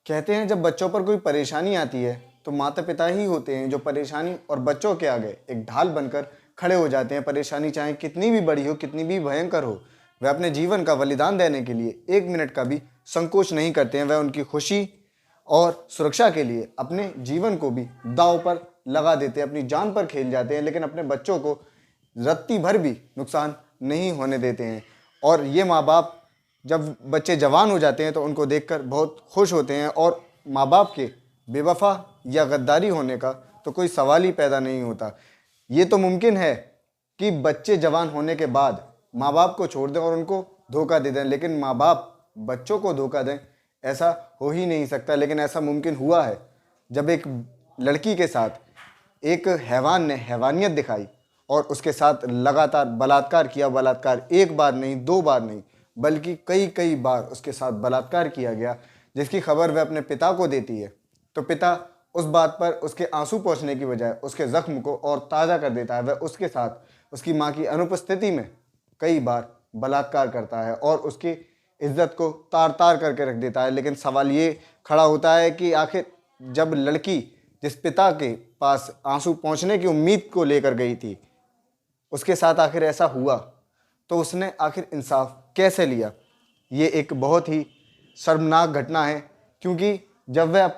कहते हैं जब बच्चों पर कोई परेशानी आती है तो माता पिता ही होते हैं जो परेशानी और बच्चों के आगे एक ढाल बनकर खड़े हो जाते हैं। परेशानी चाहे कितनी भी बड़ी हो, कितनी भी भयंकर हो, वे अपने जीवन का बलिदान देने के लिए एक मिनट का भी संकोच नहीं करते हैं। वह उनकी खुशी और सुरक्षा के लिए अपने जीवन को भी दांव पर लगा देते हैं, अपनी जान पर खेल जाते हैं, लेकिन अपने बच्चों को रत्ती भर भी नुकसान नहीं होने देते हैं। और ये माँ बाप जब बच्चे जवान हो जाते हैं तो उनको देखकर बहुत खुश होते हैं, और माँ बाप के बेवफा या गद्दारी होने का तो कोई सवाल ही पैदा नहीं होता। ये तो मुमकिन है कि बच्चे जवान होने के बाद माँ बाप को छोड़ दें और उनको धोखा दे दें, लेकिन माँ बाप बच्चों को धोखा दें ऐसा हो ही नहीं सकता। लेकिन ऐसा मुमकिन हुआ है जब एक लड़की के साथ एक हैवान ने हैवानियत दिखाई और उसके साथ लगातार बलात्कार किया। बलात्कार एक बार नहीं, दो बार नहीं, बल्कि कई कई बार उसके साथ बलात्कार किया गया, जिसकी खबर वह अपने पिता को देती है। तो पिता उस बात पर उसके आंसू पोंछने की बजाय उसके ज़ख्म को और ताज़ा कर देता है। वह उसके साथ उसकी माँ की अनुपस्थिति में कई बार बलात्कार करता है और उसकी इज्जत को तार तार करके रख देता है। लेकिन सवाल ये खड़ा होता है कि आखिर जब लड़की जिस पिता के पास आंसू पोंछने की उम्मीद को लेकर गई थी, उसके साथ आखिर ऐसा हुआ, तो उसने आखिर इंसाफ कैसे लिया? ये एक बहुत ही शर्मनाक घटना है, क्योंकि जब वह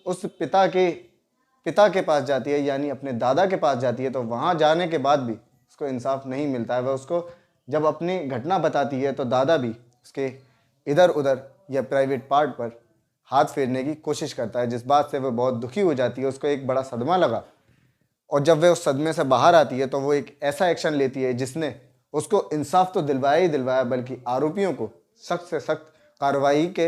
उस पिता के पास जाती है, यानी अपने दादा के पास जाती है, तो वहाँ जाने के बाद भी उसको इंसाफ नहीं मिलता है। वह उसको जब अपनी घटना बताती है तो दादा भी उसके इधर उधर या प्राइवेट पार्ट पर हाथ फेरने की कोशिश करता है, जिस बात से वह बहुत दुखी हो जाती है। उसको एक बड़ा सदमा लगा, और जब वह उस सदमे से बाहर आती है तो वो एक ऐसा एक्शन लेती है जिसने उसको इंसाफ तो दिलवाया ही दिलवाया, बल्कि आरोपियों को सख्त से सख्त कार्रवाई के।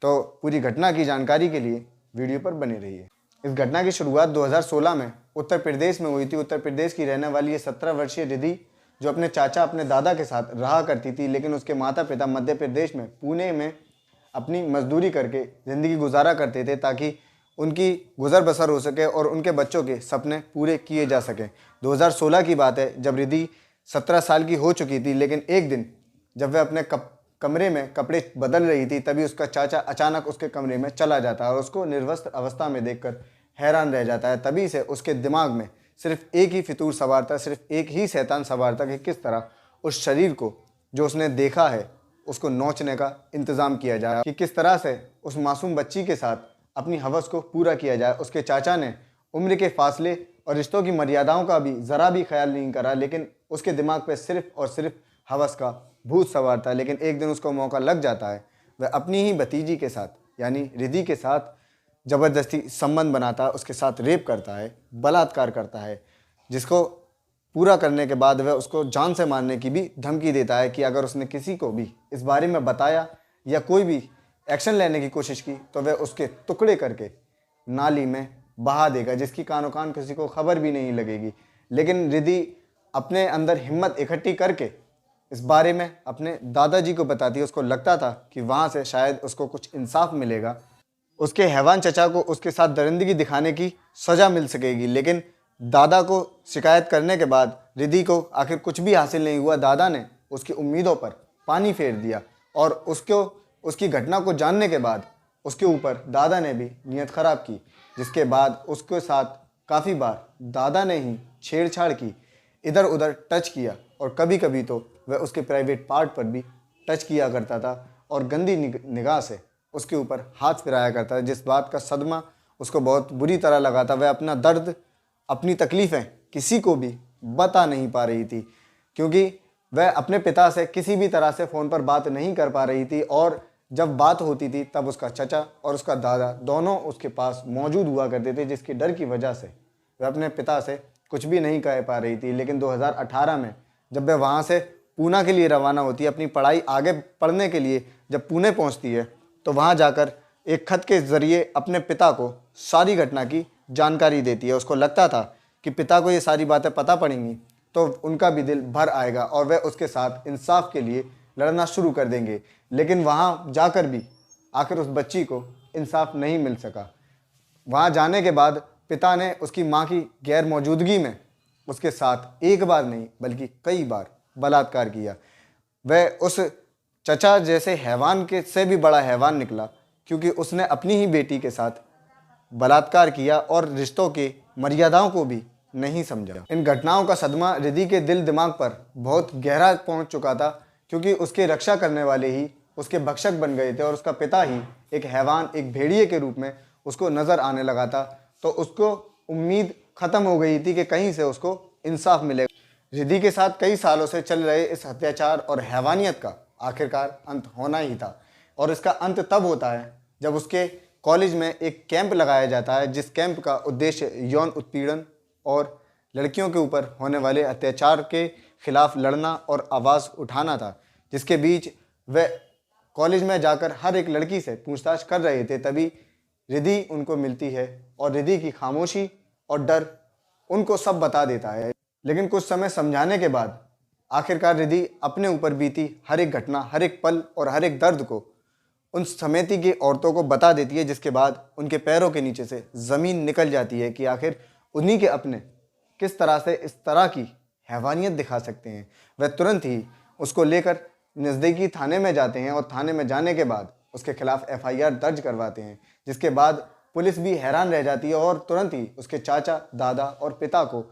तो पूरी घटना की जानकारी के लिए वीडियो पर बने रहिए। इस घटना की शुरुआत 2016 में उत्तर प्रदेश में हुई थी। उत्तर प्रदेश की रहने वाली ये 17 वर्षीय रिद्धि, जो अपने चाचा अपने दादा के साथ रहा करती थी, लेकिन उसके माता पिता मध्य प्रदेश में पुणे में अपनी मजदूरी करके ज़िंदगी गुजारा करते थे, ताकि उनकी गुजर बसर हो सके और उनके बच्चों के सपने पूरे किए जा सकें। 2016 की बात है, जब रिद्धि 17 साल की हो चुकी थी। लेकिन एक दिन जब वह अपने कमरे में कपड़े बदल रही थी, तभी उसका चाचा अचानक उसके कमरे में चला जाता है और उसको निर्वस्त्र अवस्था में देखकर हैरान रह जाता है। तभी से उसके दिमाग में सिर्फ एक ही फितूर सवार था, सिर्फ एक ही शैतान सवार था कि किस तरह उस शरीर को जो उसने देखा है उसको नोचने का इंतज़ाम किया जाए, कि किस तरह से उस मासूम बच्ची के साथ अपनी हवस को पूरा किया जाए। उसके चाचा ने उम्र के फासले और रिश्तों की मर्यादाओं का भी ज़रा भी ख्याल नहीं करा, लेकिन उसके दिमाग पे सिर्फ और सिर्फ हवस का भूत सवार था। लेकिन एक दिन उसको मौका लग जाता है, वह अपनी ही भतीजी के साथ यानी रिद्धि के साथ ज़बरदस्ती संबंध बनाता है, उसके साथ रेप करता है, बलात्कार करता है, जिसको पूरा करने के बाद वह उसको जान से मारने की भी धमकी देता है कि अगर उसने किसी को भी इस बारे में बताया या कोई भी एक्शन लेने की कोशिश की तो वह उसके टुकड़े करके नाली में बहा देगा, जिसकी कानो कान किसी को खबर भी नहीं लगेगी। लेकिन रिद्धि अपने अंदर हिम्मत इकट्ठी करके इस बारे में अपने दादाजी को बताती है। उसको लगता था कि वहाँ से शायद उसको कुछ इंसाफ मिलेगा, उसके हैवान चचा को उसके साथ दरिंदगी दिखाने की सज़ा मिल सकेगी। लेकिन दादा को शिकायत करने के बाद रिद्धि को आखिर कुछ भी हासिल नहीं हुआ। दादा ने उसकी उम्मीदों पर पानी फेर दिया और उसकी घटना को जानने के बाद उसके ऊपर दादा ने भी नीयत ख़राब की, जिसके बाद उसके साथ काफ़ी बार दादा ने ही छेड़छाड़ की, इधर उधर टच किया, और कभी कभी तो वह उसके प्राइवेट पार्ट पर भी टच किया करता था और गंदी निगाह से उसके ऊपर हाथ फिराया करता था, जिस बात का सदमा उसको बहुत बुरी तरह लगा था। वह अपना दर्द, अपनी तकलीफ़ें किसी को भी बता नहीं पा रही थी, क्योंकि वह अपने पिता से किसी भी तरह से फ़ोन पर बात नहीं कर पा रही थी, और जब बात होती थी तब उसका चचा और उसका दादा दोनों उसके पास मौजूद हुआ करते थे, जिसके डर की वजह से वह अपने पिता से कुछ भी नहीं कह पा रही थी। लेकिन 2018 में जब वह वहाँ से पूना के लिए रवाना होती है, अपनी पढ़ाई आगे पढ़ने के लिए जब पुणे पहुँचती है, तो वहाँ जाकर एक खत के ज़रिए अपने पिता को सारी घटना की जानकारी देती है। उसको लगता था कि पिता को ये सारी बातें पता पड़ेंगी तो उनका भी दिल भर आएगा और वह उसके साथ इंसाफ के लिए लड़ना शुरू कर देंगे। लेकिन वहाँ जाकर भी आखिर उस बच्ची को इंसाफ नहीं मिल सका। वहाँ जाने के बाद पिता ने उसकी माँ की गैर मौजूदगी में उसके साथ एक बार नहीं बल्कि कई बार बलात्कार किया। वह उस चचा जैसे हैवान के से भी बड़ा हैवान निकला, क्योंकि उसने अपनी ही बेटी के साथ बलात्कार किया और रिश्तों की मर्यादाओं को भी नहीं समझा। इन घटनाओं का सदमा रिद्धि के दिल दिमाग पर बहुत गहरा पहुंच चुका था, क्योंकि उसकी रक्षा करने वाले ही उसके भक्षक बन गए थे और उसका पिता ही एक हैवान, एक भेड़िए के रूप में उसको नजर आने लगा था। तो उसको उम्मीद खत्म हो गई थी कि कहीं से उसको इंसाफ मिलेगा। रिद्धि के साथ कई सालों से चल रहे इस अत्याचार और हैवानियत का आखिरकार अंत होना ही था, और इसका अंत तब होता है जब उसके कॉलेज में एक कैंप लगाया जाता है, जिस कैंप का उद्देश्य यौन उत्पीड़न और लड़कियों के ऊपर होने वाले अत्याचार के खिलाफ लड़ना और आवाज़ उठाना था। जिसके बीच वे कॉलेज में जाकर हर एक लड़की से पूछताछ कर रहे थे। तभी रिद्धि उनको मिलती है और रिद्धि की खामोशी और डर उनको सब बता देता है। लेकिन कुछ समय समझाने के बाद आखिरकार रिद्धि अपने ऊपर बीती हर एक घटना, हर एक पल और हर एक दर्द को उन समिति की औरतों को बता देती है, जिसके बाद उनके पैरों के नीचे से ज़मीन निकल जाती है कि आखिर उन्हीं के अपने किस तरह से इस तरह की हैवानियत दिखा सकते हैं। वह तुरंत ही उसको लेकर नज़दीकी थाने में जाते हैं और थाने में जाने के बाद उसके खिलाफ FIR दर्ज करवाते हैं, जिसके बाद पुलिस भी हैरान रह जाती है और तुरंत ही उसके चाचा, दादा और पिता को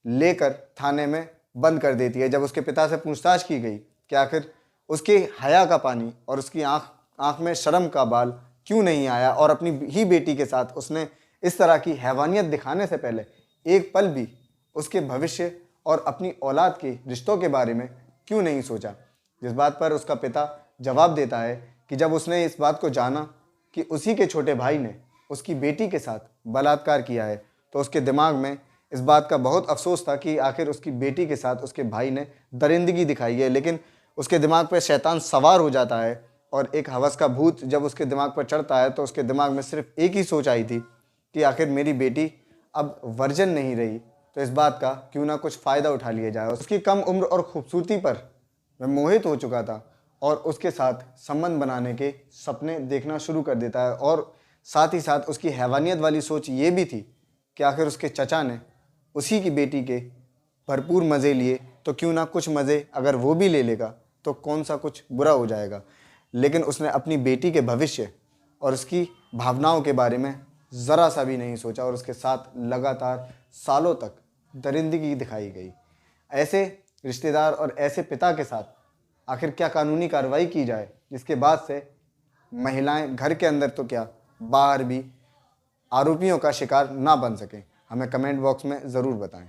लेकर थाने में बंद कर देती है। जब उसके पिता से पूछताछ की गई कि आखिर उसके हया का पानी और उसकी आँख में शर्म का बाल क्यों नहीं आया, और अपनी ही बेटी के साथ उसने इस तरह की हैवानियत दिखाने से पहले एक पल भी उसके भविष्य और अपनी औलाद के रिश्तों के बारे में क्यों नहीं सोचा। जिस बात पर उसका पिता जवाब देता है कि जब उसने इस बात को जाना कि उसी के छोटे भाई ने उसकी बेटी के साथ बलात्कार किया है, तो उसके दिमाग में इस बात का बहुत अफसोस था कि आखिर उसकी बेटी के साथ उसके भाई ने दरिंदगी दिखाई है। लेकिन उसके दिमाग पर शैतान सवार हो जाता है और एक हवस का भूत जब उसके दिमाग पर चढ़ता है, तो उसके दिमाग में सिर्फ एक ही सोच आई थी कि आखिर मेरी बेटी अब वर्जन नहीं रही, तो इस बात का क्यों ना कुछ फ़ायदा उठा लिया जाए। उसकी कम उम्र और खूबसूरती पर वह मोहित हो चुका था और उसके साथ संबंध बनाने के सपने देखना शुरू कर देता है, और साथ ही साथ उसकी हैवानियत वाली सोच ये भी थी कि आखिर उसके चचा ने उसी की बेटी के भरपूर मज़े लिए, तो क्यों ना कुछ मज़े अगर वो भी ले लेगा तो कौन सा कुछ बुरा हो जाएगा। लेकिन उसने अपनी बेटी के भविष्य और उसकी भावनाओं के बारे में ज़रा सा भी नहीं सोचा और उसके साथ लगातार सालों तक दरिंदगी दिखाई गई। ऐसे रिश्तेदार और ऐसे पिता के साथ आखिर क्या कानूनी कार्रवाई की जाए, जिसके बाद से महिलाएं घर के अंदर तो क्या बाहर भी आरोपियों का शिकार ना बन सकें। हमें कमेंट बॉक्स में ज़रूर बताएं।